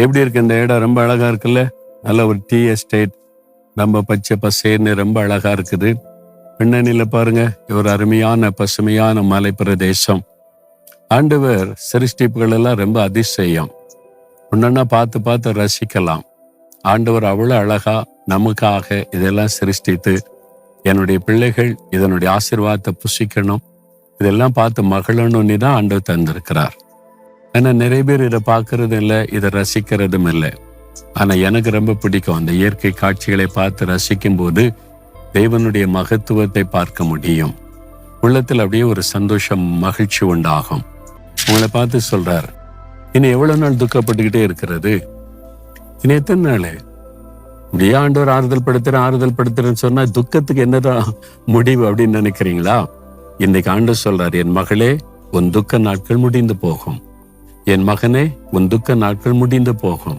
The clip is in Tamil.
எப்படி இருக்கு இந்த இடம்? ரொம்ப அழகா இருக்குல்ல. நல்ல ஒரு டீ எஸ்டேட், ரொம்ப பச்சை பசேர்னு ரொம்ப அழகா இருக்குது. பின்னணியில பாருங்க, ஒரு அருமையான பசுமையான மலை பிரதேசம். ஆண்டவர் சிருஷ்டிப்புகள் எல்லாம் ரொம்ப அதிசயம். ஒன்னொன்னா பார்த்து பார்த்து ரசிக்கலாம். ஆண்டவர் அவ்வளவு அழகா நமக்காக இதெல்லாம் சிருஷ்டித்து, என்னுடைய பிள்ளைகள் இதனுடைய ஆசீர்வாதத்தை புசிக்கணும், இதெல்லாம் பார்த்து மகிழணும்னு தான் ஆண்டவர் தந்திருக்கிறார். ஆனா நிறைய பேர் இதை பார்க்கறதும் இல்லை, இதை ரசிக்கிறதும் இல்லை. ஆனா எனக்கு ரொம்ப பிடிக்கும். அந்த இயற்கை காட்சிகளை பார்த்து ரசிக்கும் போது தேவனுடைய மகத்துவத்தை பார்க்க முடியும். உள்ளத்தில் அப்படியே ஒரு சந்தோஷம், மகிழ்ச்சி உண்டாகும். உங்களை பார்த்து சொல்றார், இனி எவ்வளவு நாள் துக்கப்பட்டுக்கிட்டே இருக்கிறது? இனி எத்தனை நாள் இப்படியே ஆண்டவர் ஆறுதல் படுத்துறேன்னு சொன்னா துக்கத்துக்கு என்னதான் முடிவு அப்படின்னு நினைக்கிறீங்களா? இன்னைக்கு ஆண்டவர் சொல்றார், என் மகளே, உன் துக்க நாட்கள் முடிந்து போகும். என் மகனே, உன் துக்க நாட்கள் முடிந்து போகும்.